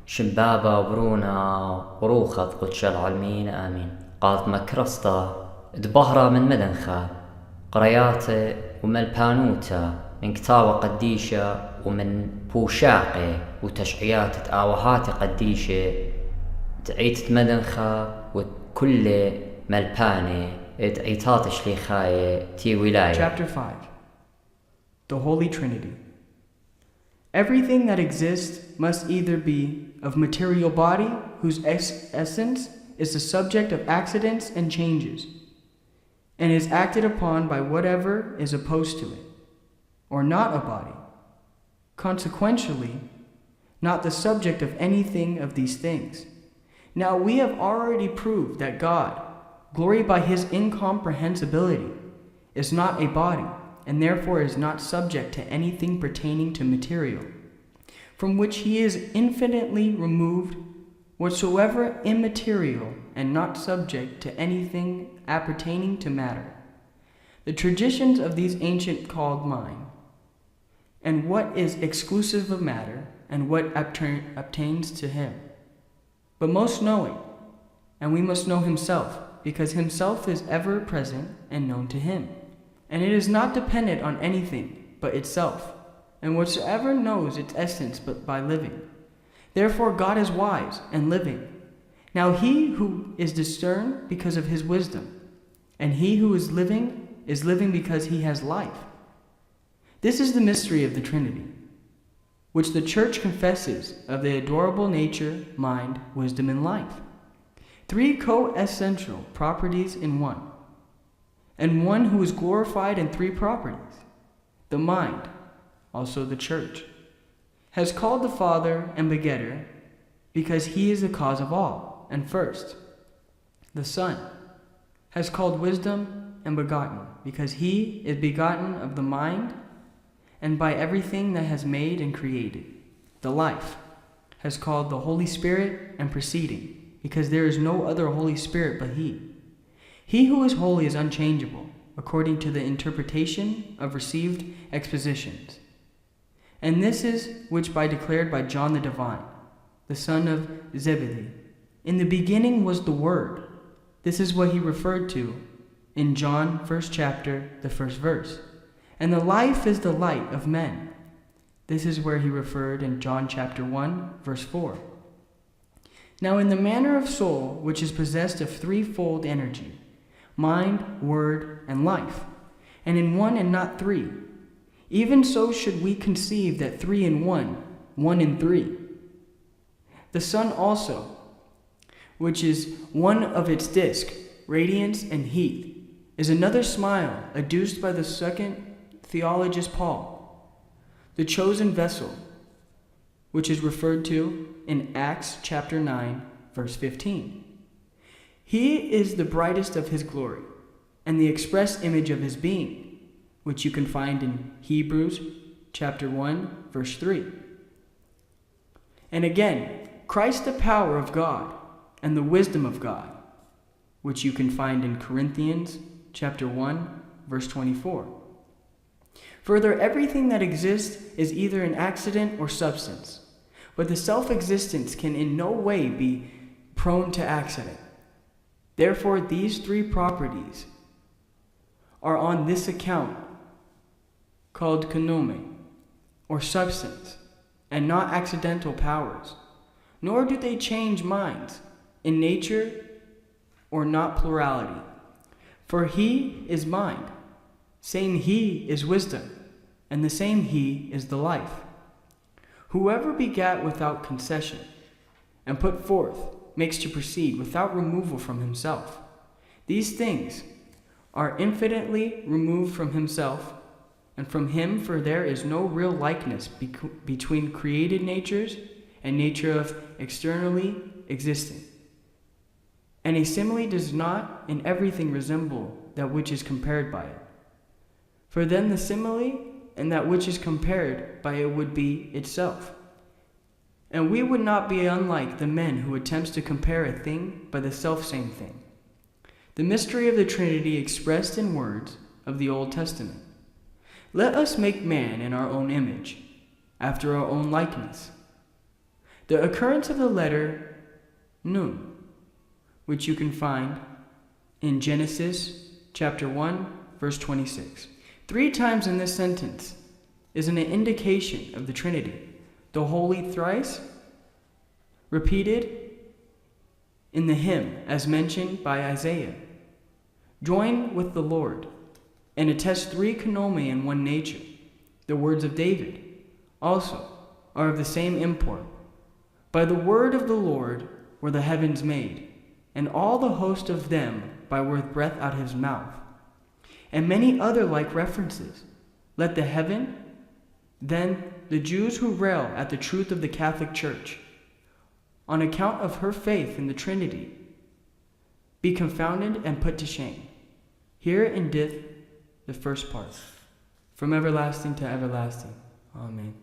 شمبابا وبرونا وروخذ قدش العالمين آمين. قالت مكرستا دبهرة من مدنخا قرياتي ومن البانوتا من كتاوة قديشة ومن بوشاقي وتشعيات تآوهات قديشة تعيت مدنخا وكل ملباني تعيتات شليخاية تي ولاية. Chapter 5. The Holy Trinity. Everything that exists must either be of material body, whose essence is the subject of accidents and changes, and is acted upon by whatever is opposed to it, or not a body, consequentially, not the subject of anything of these things. Now we have already proved that God, glory by his incomprehensibility, is not a body, and therefore is not subject to anything pertaining to material, from which he is infinitely removed, whatsoever immaterial, and not subject to anything appertaining to matter. The traditions of these ancient called mine, and what is exclusive of matter, and what obtains to him. But most knowing, and we must know himself, because himself is ever present and known to him. And it is not dependent on anything but itself, and whatsoever knows its essence but by living. Therefore God is wise and living. Now he who is discerned because of his wisdom, and he who is living because he has life. This is the mystery of the Trinity, which the Church confesses of the adorable nature, mind, wisdom, and life. Three co-essential properties in one, and one who is glorified in three properties. The mind, also the Church, has called the Father and Begetter because he is the cause of all and first. The Son has called wisdom and begotten because he is begotten of the mind and by everything that has made and created. The life has called the Holy Spirit and proceeding because there is no other Holy Spirit but he. He who is holy is unchangeable, according to the interpretation of received expositions. And this is which by declared by John the Divine, the son of Zebedee. In the beginning was the Word. This is what he referred to in John 1st chapter, the 1st verse. And the life is the light of men. This is where he referred in John chapter 1, verse 4. Now in the manner of soul, which is possessed of threefold energy, mind, word, and life, and in one and not three. Even so should we conceive that 3 in 1, 1 in 3. The sun also, which is one of its disk, radiance, and heat, is another smile adduced by the second theologist Paul, the chosen vessel, which is referred to in Acts chapter 9, verse 15. He is the brightest of his glory, and the express image of his being, which you can find in Hebrews chapter 1, verse 3. And again, Christ the power of God, and the wisdom of God, which you can find in Corinthians chapter 1, verse 24. Further, everything that exists is either an accident or substance, but the self-existence can in no way be prone to accident. Therefore, these three properties are on this account called konome, or substance, and not accidental powers. Nor do they change minds in nature or not plurality. For he is mind, same he is wisdom, and the same he is the life. Whoever begat without concession, and put forth, makes to proceed without removal from himself. These things are infinitely removed from himself and from him, for there is no real likeness between created natures and nature of externally existing. And a simile does not in everything resemble that which is compared by it. For then the simile and that which is compared by it would be itself. And we would not be unlike the men who attempts to compare a thing by the selfsame thing. The mystery of the Trinity expressed in words of the Old Testament. Let us make man in our own image, after our own likeness. The occurrence of the letter nun, which you can find in Genesis chapter 1, verse 26. 3 times in this sentence is an indication of the Trinity, the Holy Thrice, repeated in the hymn as mentioned by Isaiah. Join with the Lord and attest 3 koinonia in one nature. The words of David also are of the same import. By the word of the Lord were the heavens made, and all the host of them by word breath out his mouth. And many other like references. Let the heaven, then the Jews who rail at the truth of the Catholic Church, on account of her faith in the Trinity, be confounded and put to shame. Here endeth the first part. From everlasting to everlasting. Amen.